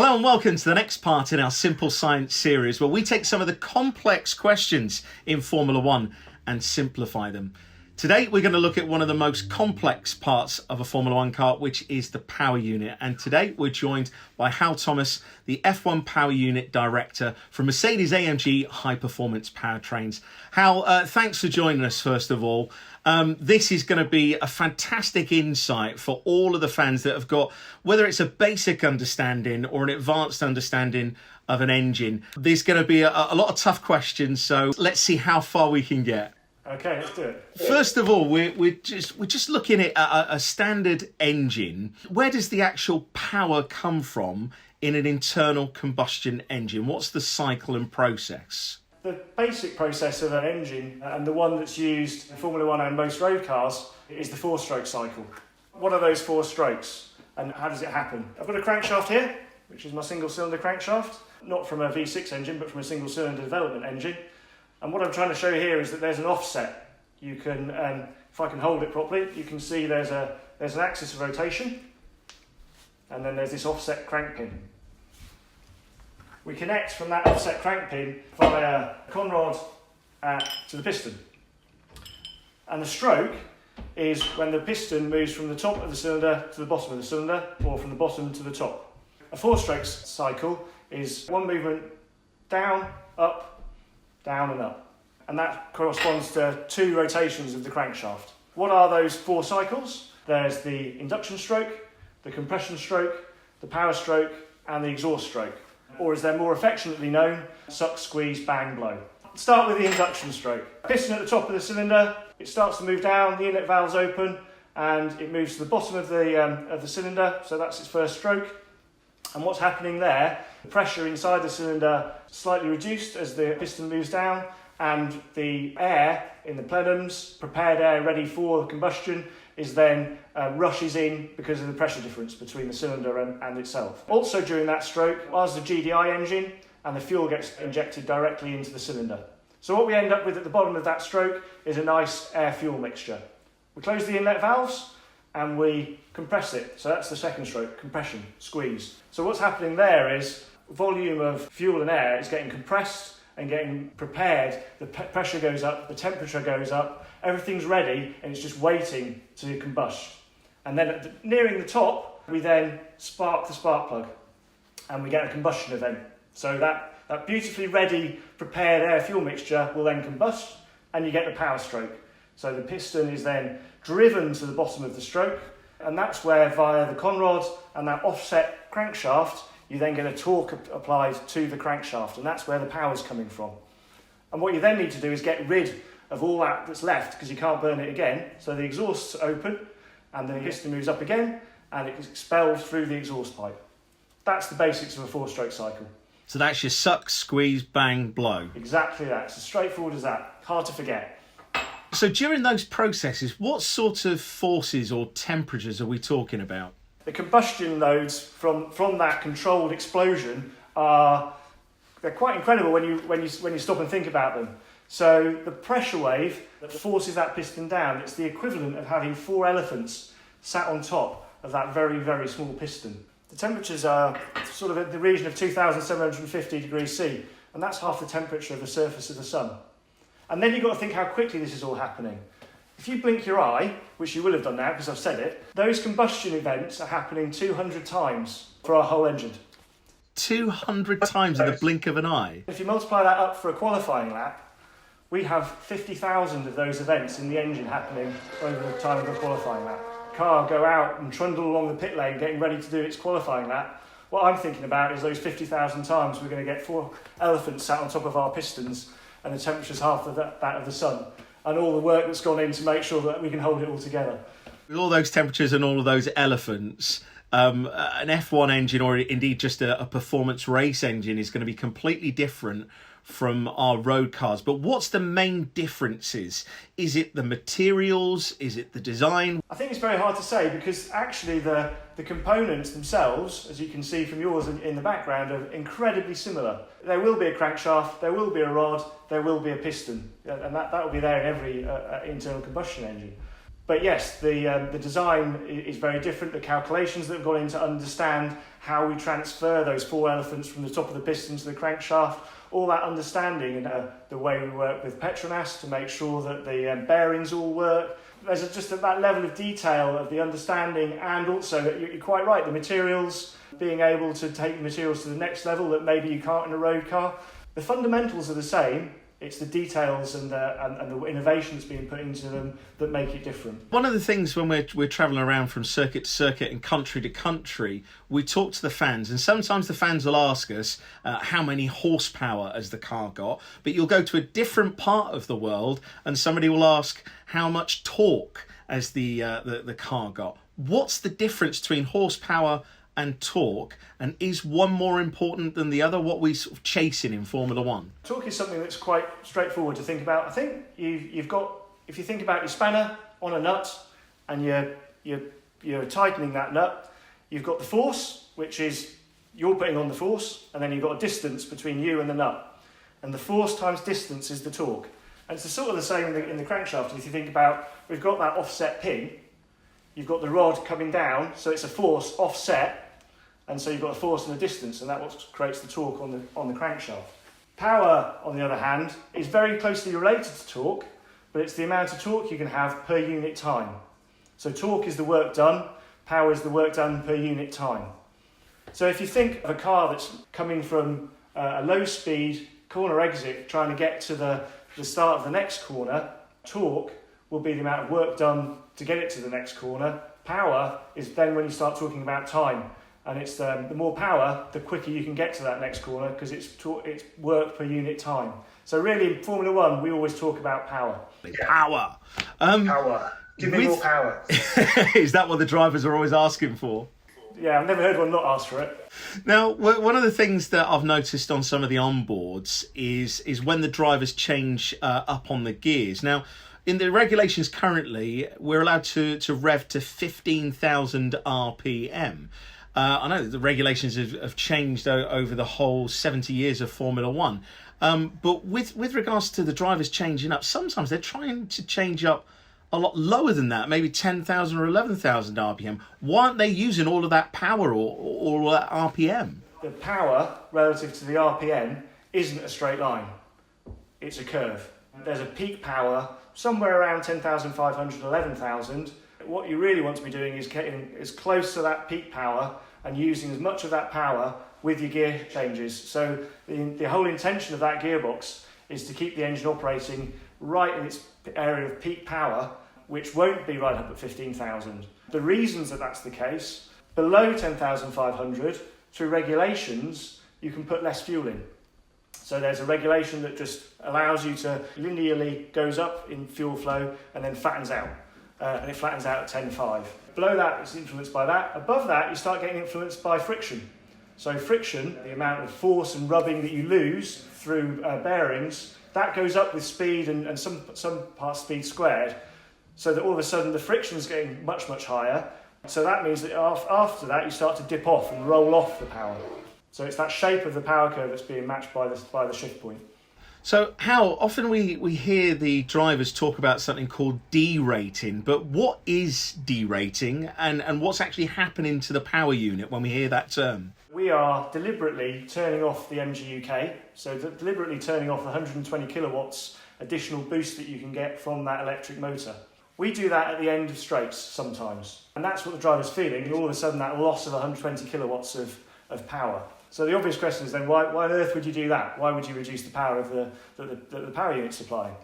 Hello and welcome to the next part in our Simple Science series where we take some of the complex questions in Formula One and simplify them. Today we're going to look at one of the most complex parts of a Formula One car, which is the power unit. And today we're joined by Hywel Thomas, the F1 Power Unit Director from Mercedes-AMG High Performance Powertrains. Hal, thanks for joining us first of all. This is going to be a fantastic insight for all of the fans that have got, whether it's a basic understanding or an advanced understanding of an engine. There's going to be a lot of tough questions, so let's see how far we can get. Okay, let's do it. First of all, we're just looking at a standard engine. Where does the actual power come from in an internal combustion engine? What's the cycle and process? The basic process of an engine, and the one that's used in Formula One and most road cars, is the four-stroke cycle. What are those four strokes, and how does it happen? I've got a crankshaft here, which is my single-cylinder crankshaft, not from a V6 engine, but from a single-cylinder development engine. And what I'm trying to show here is that there's an offset. You can, if I can hold it properly, you can see there's an axis of rotation, and then there's this offset crank pin. We connect from that offset crank pin via a conrod to the piston. And the stroke is when the piston moves from the top of the cylinder to the bottom of the cylinder, or from the bottom to the top. A four-stroke cycle is one movement down, up, down and up. And that corresponds to two rotations of the crankshaft. What are those four cycles? There's the induction stroke, the compression stroke, the power stroke, and the exhaust stroke. Or as they're more affectionately known, suck, squeeze, bang, blow. Start with the induction stroke. Piston at the top of the cylinder, it starts to move down, the inlet valve's open, and it moves to the bottom of the cylinder, so that's its first stroke. And what's happening there, the pressure inside the cylinder slightly reduced as the piston moves down, and the air in the plenums, prepared air ready for combustion, is then rushes in because of the pressure difference between the cylinder and itself. Also during that stroke, as the GDI engine, and the fuel gets injected directly into the cylinder. So what we end up with at the bottom of that stroke is a nice air-fuel mixture. We close the inlet valves and we compress it. So that's the second stroke, compression, squeeze. So what's happening there is volume of fuel and air is getting compressed and getting prepared. The pressure goes up, the temperature goes up, everything's ready, and it's just waiting to combust. And then nearing the top, we then spark the spark plug and we get a combustion event. So that beautifully ready, prepared air-fuel mixture will then combust and you get the power stroke. So the piston is then driven to the bottom of the stroke, and that's where via the conrod and that offset crankshaft, you then get a torque applied to the crankshaft, and that's where the power's coming from. And what you then need to do is get rid of all that's left, because you can't burn it again. So the exhaust's open, and the piston moves up again, and it's expelled through the exhaust pipe. That's the basics of a four-stroke cycle. So that's your suck, squeeze, bang, blow. Exactly that. It's as straightforward as that. Hard to forget. So during those processes, what sort of forces or temperatures are we talking about? The combustion loads from that controlled explosion they're quite incredible when you stop and think about them. So the pressure wave that forces that piston down, it's the equivalent of having four elephants sat on top of that very, very small piston. The temperatures are sort of in the region of 2,750 degrees C, and that's half the temperature of the surface of the sun. And then you've got to think how quickly this is all happening. If you blink your eye, which you will have done now because I've said it, those combustion events are happening 200 times for our whole engine. 200 times in the blink of an eye? If you multiply that up for a qualifying lap, we have 50,000 of those events in the engine happening over the time of a qualifying lap. The car go out and trundle along the pit lane getting ready to do its qualifying lap. What I'm thinking about is those 50,000 times we're going to get four elephants sat on top of our pistons, and the temperature's half of that of the sun, and all the work that's gone in to make sure that we can hold it all together. With all those temperatures and all of those elephants, an F1 engine, or indeed just a performance race engine, is going to be completely different from our road cars. But what's the main differences? Is it the materials? Is it the design? I think it's very hard to say, because actually the components themselves, as you can see from yours in the background, are incredibly similar. There will be a crankshaft, there will be a rod, there will be a piston, and that will be there in every internal combustion engine. But yes, the design is very different. The calculations that have gone in to understand how we transfer those 4 elephants from the top of the piston to the crankshaft, all that understanding and the way we work with Petronas to make sure that the bearings all work. There's just that level of detail of the understanding, and also that you're quite right, the materials, being able to take the materials to the next level that maybe you can't in a road car. The fundamentals are the same. It's the details and the innovation that's being put into them that make it different. One of the things when we're travelling around from circuit to circuit and country to country, we talk to the fans, and sometimes the fans will ask us how many horsepower has the car got, but you'll go to a different part of the world and somebody will ask how much torque has the car got. What's the difference between horsepower and torque, and is one more important than the other? What we sort of chasing in Formula One? Torque is something that's quite straightforward to think about. I think you've got, if you think about your spanner on a nut and you're tightening that nut, you've got the force, which is you're putting on the force, and then you've got a distance between you and the nut, and the force times distance is the torque. And it's sort of the same in the crankshaft. If you think about, we've got that offset pin, you've got the rod coming down, so it's a force offset, and so you've got a force and a distance, and that's what creates the torque on the crankshaft. Power, on the other hand, is very closely related to torque, but it's the amount of torque you can have per unit time. So torque is the work done, power is the work done per unit time. So if you think of a car that's coming from a low speed corner exit, trying to get to the start of the next corner, torque will be the amount of work done to get it to the next corner. Power is then when you start talking about time. And it's the more power, the quicker you can get to that next corner, because it's work per unit time. So really, in Formula One, we always talk about power. Power. Power. Give me more power. Is that what the drivers are always asking for? Yeah, I've never heard one not ask for it. Now, one of the things that I've noticed on some of the onboards is when the drivers change up on the gears. Now, in the regulations currently, we're allowed to rev to 15,000 RPM. I know that the regulations have changed over the whole 70 years of Formula One. But with regards to the drivers changing up, sometimes they're trying to change up a lot lower than that, maybe 10,000 or 11,000 RPM. Why aren't they using all of that power or all that RPM? The power relative to the RPM isn't a straight line. It's a curve. There's a peak power somewhere around 10,500, 11,000. What you really want to be doing is getting as close to that peak power and using as much of that power with your gear changes. So the whole intention of that gearbox is to keep the engine operating right in its area of peak power, which won't be right up at 15,000. The reasons that that's the case, below 10,500, through regulations, you can put less fuel in. So there's a regulation that just allows you to linearly goes up in fuel flow and then flattens out. And it flattens out at 10.5. Below that, it's influenced by that. Above that, you start getting influenced by friction. So friction, the amount of force and rubbing that you lose through bearings, that goes up with speed and some parts speed squared, so that all of a sudden the friction is getting much, much higher. So that means that after that, you start to dip off and roll off the power. So it's that shape of the power curve that's being matched by the shift point. So how often we hear the drivers talk about something called derating, but what is derating and what's actually happening to the power unit when we hear that term? We are deliberately turning off the MG UK, so deliberately turning off the 120 kilowatts additional boost that you can get from that electric motor. We do that at the end of straights sometimes, and that's what the driver's feeling, all of a sudden that loss of 120 kilowatts of power. So the obvious question is then, why on earth would you do that? Why would you reduce the power of the power unit's supplying?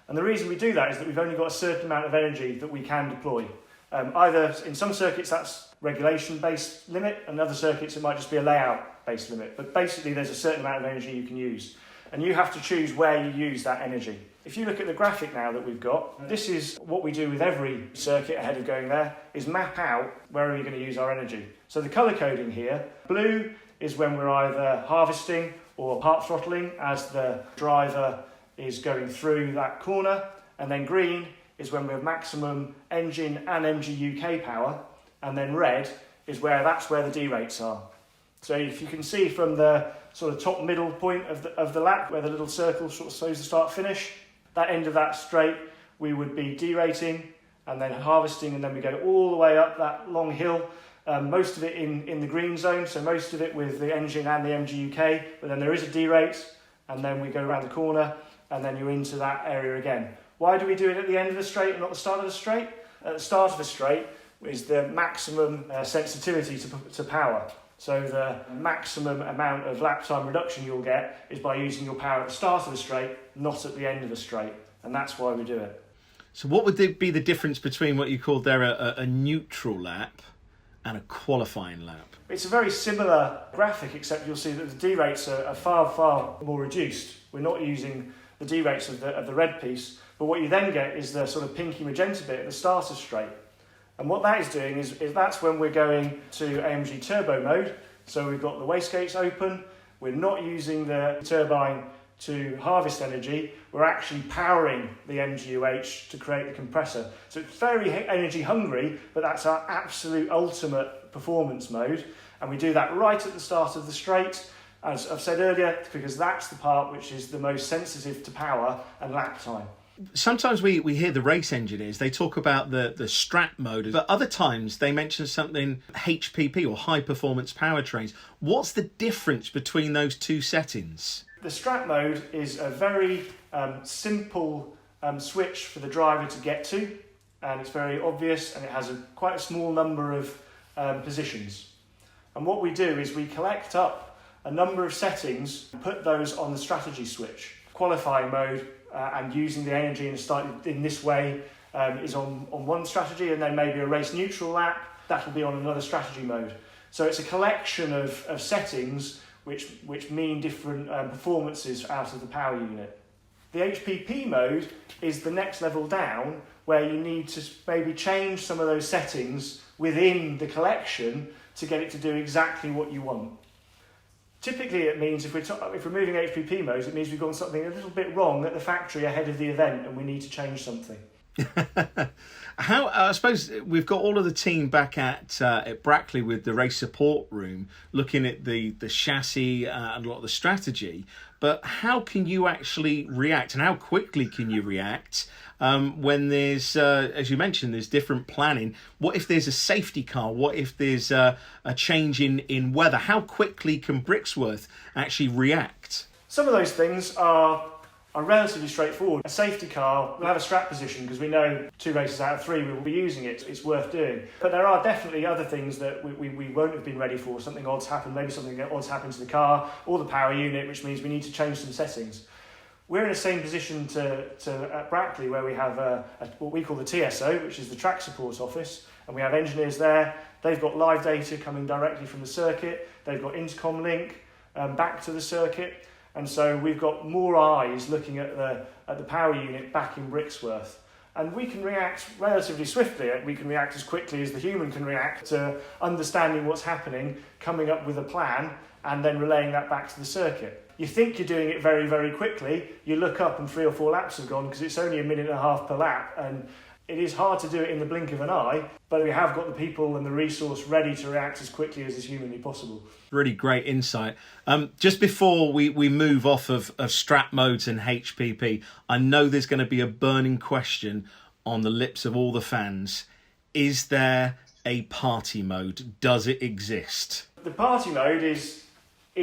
And the reason we do that is that we've only got a certain amount of energy that we can deploy. Either in some circuits that's regulation-based limit, and other circuits it might just be a layout-based limit. But basically there's a certain amount of energy you can use. And you have to choose where you use that energy. If you look at the graphic now that we've got, this is what we do with every circuit ahead of going there, is map out where are we going to use our energy. So the colour coding here, blue is when we're either harvesting or part throttling as the driver is going through that corner, and then green is when we have maximum engine and MG UK power, and then red is that's where the derates are. So if you can see from the sort of top middle point of the lap where the little circle sort of shows the start finish, that end of that straight we would be derating, and then harvesting, and then we go all the way up that long hill. Most of it in the green zone, so most of it with the engine and the MG UK, but then there is a derate, and then we go around the corner, and then you're into that area again. Why do we do it at the end of the straight and not the start of the straight? At the start of the straight is the maximum sensitivity to power. So the maximum amount of lap time reduction you'll get is by using your power at the start of the straight, not at the end of the straight, and that's why we do it. So what would be the difference between what you called there a neutral lap and a qualifying lap? It's a very similar graphic, except you'll see that the derates are far, far more reduced. We're not using the derates of the red piece, but what you then get is the sort of pinky magenta bit at the start of straight. And what that is doing is that's when we're going to AMG turbo mode. So we've got the wastegates open, we're not using the turbine to harvest energy, we're actually powering the MGUH to create the compressor. So it's very energy hungry, but that's our absolute ultimate performance mode. And we do that right at the start of the straight, as I've said earlier, because that's the part which is the most sensitive to power and lap time. Sometimes we hear the race engineers, they talk about the strat mode, but other times they mention something HPP or high performance powertrains. What's the difference between those two settings? The strat mode is a very simple switch for the driver to get to, and it's very obvious, and it has quite a small number of positions. And what we do is we collect up a number of settings and put those on the strategy switch. Qualifying mode and using the energy in this way is on one strategy, and then maybe a race neutral lap, that will be on another strategy mode. So it's a collection of settings which mean different performances out of the power unit. The HPP mode is the next level down, where you need to maybe change some of those settings within the collection to get it to do exactly what you want. Typically it means if we're moving HPP modes, it means we've got something a little bit wrong at the factory ahead of the event and we need to change something. I suppose we've got all of the team back at Brackley with the race support room looking at the chassis and a lot of the strategy, but how can you actually react, and how quickly can you react when there's, as you mentioned, there's different planning? What if there's a safety car? What if there's a change in weather? How quickly can Brixworth actually react? Some of those things are relatively straightforward. A safety car will have a strat position because we know 2 races out of 3 we will be using it. It's worth doing. But there are definitely other things that we won't have been ready for. Something odd's happened, maybe something odd's happened to the car or the power unit, which means we need to change some settings. We're in the same position at Brackley, where we have what we call the TSO, which is the track support office, and we have engineers there. They've got live data coming directly from the circuit. They've got intercom link back to the circuit. And so we've got more eyes looking at the power unit back in Brixworth. And we can react relatively swiftly. We can react as quickly as the human can react to understanding what's happening, coming up with a plan, and then relaying that back to the circuit. You think you're doing it very, very quickly. You look up and 3 or 4 laps have gone because it's only 1.5 minutes per lap. And it is hard to do it in the blink of an eye, but we have got the people and the resource ready to react as quickly as is humanly possible. Really great insight. Just before we move off of strat modes and HPP, I know there's going to be a burning question on the lips of all the fans. Is there a party mode? Does it exist? The party mode is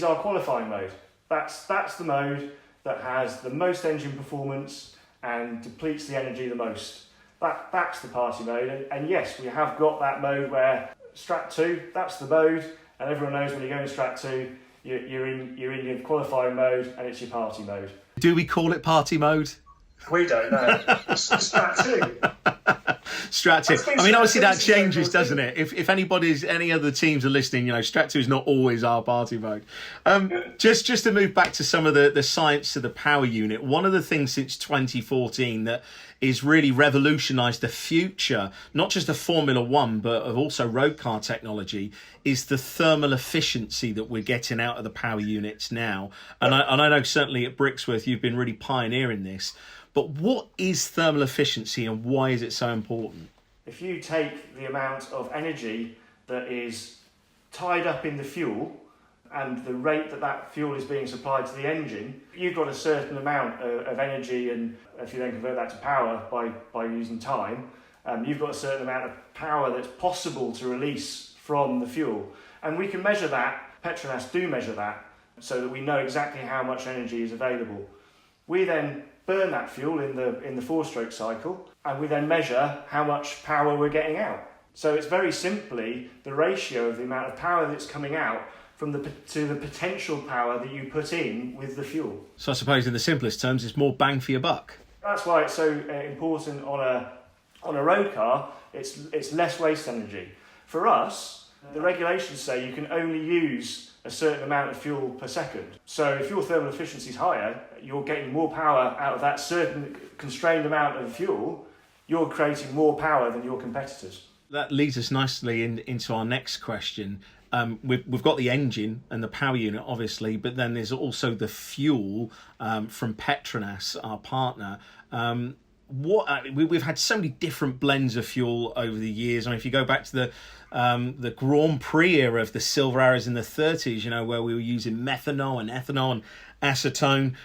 our qualifying mode. That's the mode that has the most engine performance and depletes the energy the most. That's the party mode, and yes, we have got that mode where Strat 2, that's the mode, and everyone knows when you go in Strat 2, you're in your qualifying mode, and it's your party mode. Do we call it party mode? We don't know. It's Strat 2. Strat 2. I mean, obviously that changes, doesn't it? If any other teams are listening, Strat 2 is not always our party mode. Just to move back to some of the science of the power unit, one of the things since 2014 that is really revolutionised the future, not just of Formula One, but of also road car technology, is the thermal efficiency that we're getting out of the power units now. And I know certainly at Brixworth you've been really pioneering this. But what is thermal efficiency and why is it so important? If you take the amount of energy that is tied up in the fuel and the rate that fuel is being supplied to the engine, you've got a certain amount of energy, and if you then convert that to power by using time, you've got a certain amount of power that's possible to release from the fuel. And we can measure that, Petronas do measure that, so that we know exactly how much energy is available. We then burn that fuel in the four-stroke cycle, and we then measure how much power we're getting out. So it's very simply the ratio of the amount of power that's coming out to the potential power that you put in with the fuel. So I suppose in the simplest terms, it's more bang for your buck. That's why it's so important on a road car. It's less waste energy. For us, the regulations say you can only use a certain amount of fuel per second. So if your thermal efficiency is higher, you're getting more power out of that certain constrained amount of fuel. You're creating more power than your competitors. That leads us nicely into our next question. We've got the engine and the power unit, obviously, but then there's also the fuel from Petronas, our partner. We've had so many different blends of fuel over the years. I mean, if you go back to the Grand Prix era of the silver arrows in the 30s, where we were using methanol and ethanol and acetone,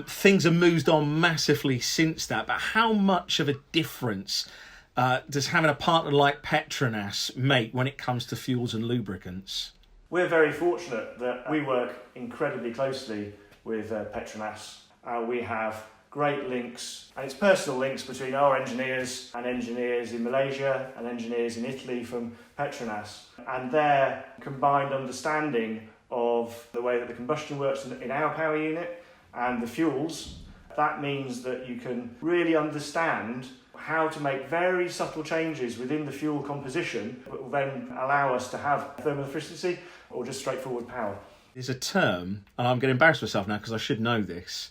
things have moved on massively since that. But how much of a difference does having a partner like Petronas make when it comes to fuels and lubricants? We're very fortunate that we work incredibly closely with Petronas. We have great links, and it's personal links between our engineers and engineers in Malaysia and engineers in Italy from Petronas, and their combined understanding of the way that the combustion works in our power unit and the fuels. That means that you can really understand how to make very subtle changes within the fuel composition that will then allow us to have thermal efficiency or just straightforward power. There's a term, and I'm going to embarrass myself now because I should know this,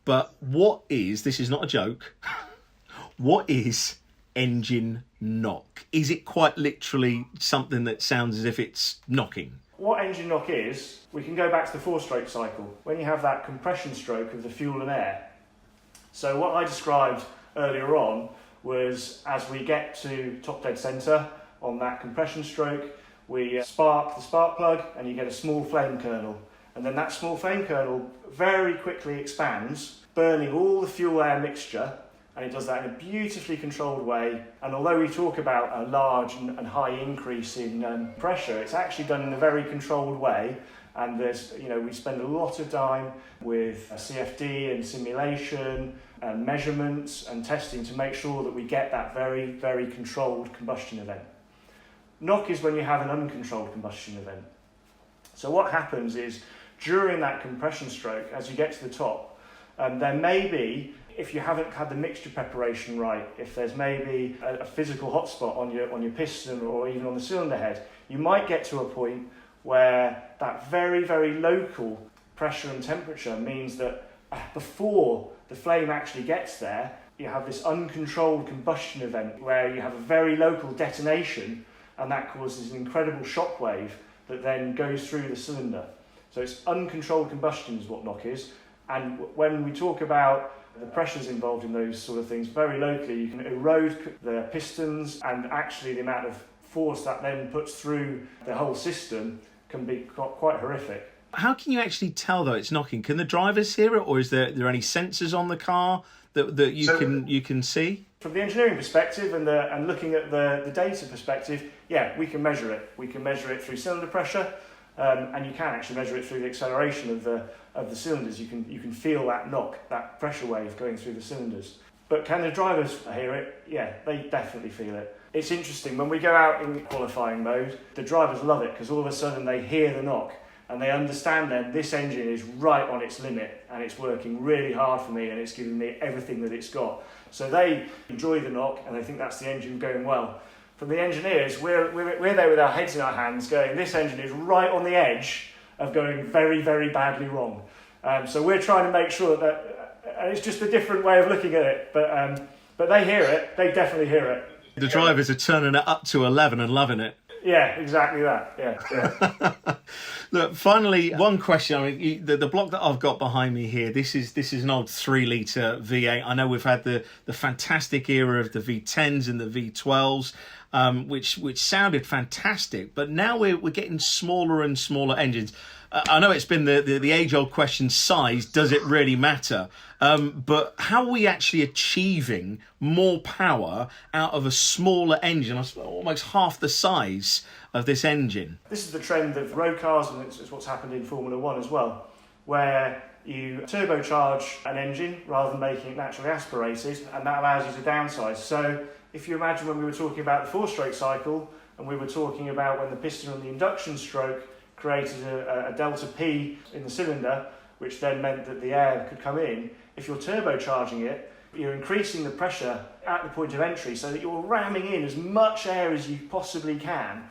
but this is not a joke, what is engine knock? Is it quite literally something that sounds as if it's knocking? What engine knock is, we can go back to the four-stroke cycle, when you have that compression stroke of the fuel and air. So what I described earlier on was, as we get to top dead centre on that compression stroke, we spark the spark plug and you get a small flame kernel. And then that small flame kernel very quickly expands, burning all the fuel-air mixture, and it does that in a beautifully controlled way. And although we talk about a large and high increase in pressure, it's actually done in a very controlled way. And we spend a lot of time with CFD and simulation and measurements and testing to make sure that we get that very, very controlled combustion event. Knock is when you have an uncontrolled combustion event. So what happens is, during that compression stroke, as you get to the top, there may be, if you haven't had the mixture preparation right, if there's maybe a physical hotspot on your piston or even on the cylinder head, you might get to a point where that very, very local pressure and temperature means that before the flame actually gets there, you have this uncontrolled combustion event where you have a very local detonation, and that causes an incredible shock wave that then goes through the cylinder. So it's uncontrolled combustion is what knock is. And when we talk about the pressures involved in those sort of things, very locally, you can erode the pistons, and actually the amount of force that then puts through the whole system can be quite horrific. How can you actually tell, though, it's knocking? Can the drivers hear it, or is there any sensors on the car that you can see? From the engineering perspective and looking at the data perspective, yeah, we can measure it. We can measure it through cylinder pressure, and you can actually measure it through the acceleration of the cylinders. You can feel that knock, that pressure wave going through the cylinders. But can the drivers hear it? Yeah, they definitely feel it. It's interesting, when we go out in qualifying mode, the drivers love it because all of a sudden they hear the knock and they understand then this engine is right on its limit and it's working really hard for me and it's giving me everything that it's got. So they enjoy the knock and they think that's the engine going well. From the engineers, we're there with our heads in our hands going, this engine is right on the edge of going very, very badly wrong. So we're trying to make sure that, and it's just a different way of looking at it, but they hear it, they definitely hear it. The drivers are turning it up to 11 and loving it. Yeah, exactly that. Yeah. Look, finally, one question. I mean, the block that I've got behind me here, this is an old 3-litre V8. I know we've had the fantastic era of the V10s and the V12s, which sounded fantastic, but now we're getting smaller and smaller engines. I know it's been the age-old question, size, does it really matter? But how are we actually achieving more power out of a smaller engine, almost half the size of this engine? This is the trend of road cars, and it's what's happened in Formula One as well, where you turbocharge an engine rather than making it naturally aspirated, and that allows you to downsize. So if you imagine when we were talking about the four-stroke cycle, and we were talking about when the piston on the induction stroke created a delta P in the cylinder, which then meant that the air could come in, if you're turbocharging it, you're increasing the pressure at the point of entry so that you're ramming in as much air as you possibly can,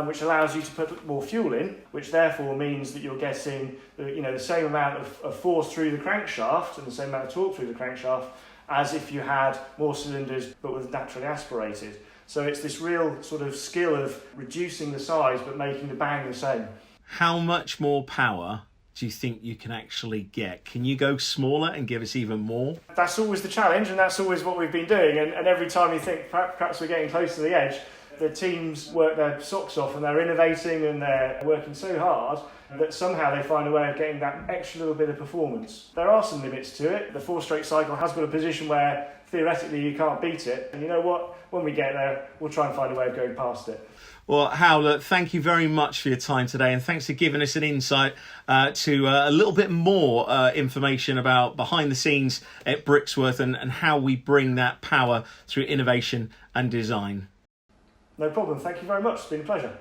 which allows you to put more fuel in, which therefore means that you're getting the same amount of force through the crankshaft and the same amount of torque through the crankshaft as if you had more cylinders but was naturally aspirated. So it's this real sort of skill of reducing the size but making the bang the same. How much more power do you think you can actually get? Can you go smaller and give us even more? That's always the challenge, and that's always what we've been doing. And every time you think perhaps we're getting close to the edge, the teams work their socks off and they're innovating and they're working so hard that somehow they find a way of getting that extra little bit of performance. There are some limits to it. The four-stroke cycle has got a position where theoretically you can't beat it. And you know what? When we get there, we'll try and find a way of going past it. Well, Hywel, thank you very much for your time today, and thanks for giving us an insight to a little bit more information about behind the scenes at Brixworth and how we bring that power through innovation and design. No problem. Thank you very much. It's been a pleasure.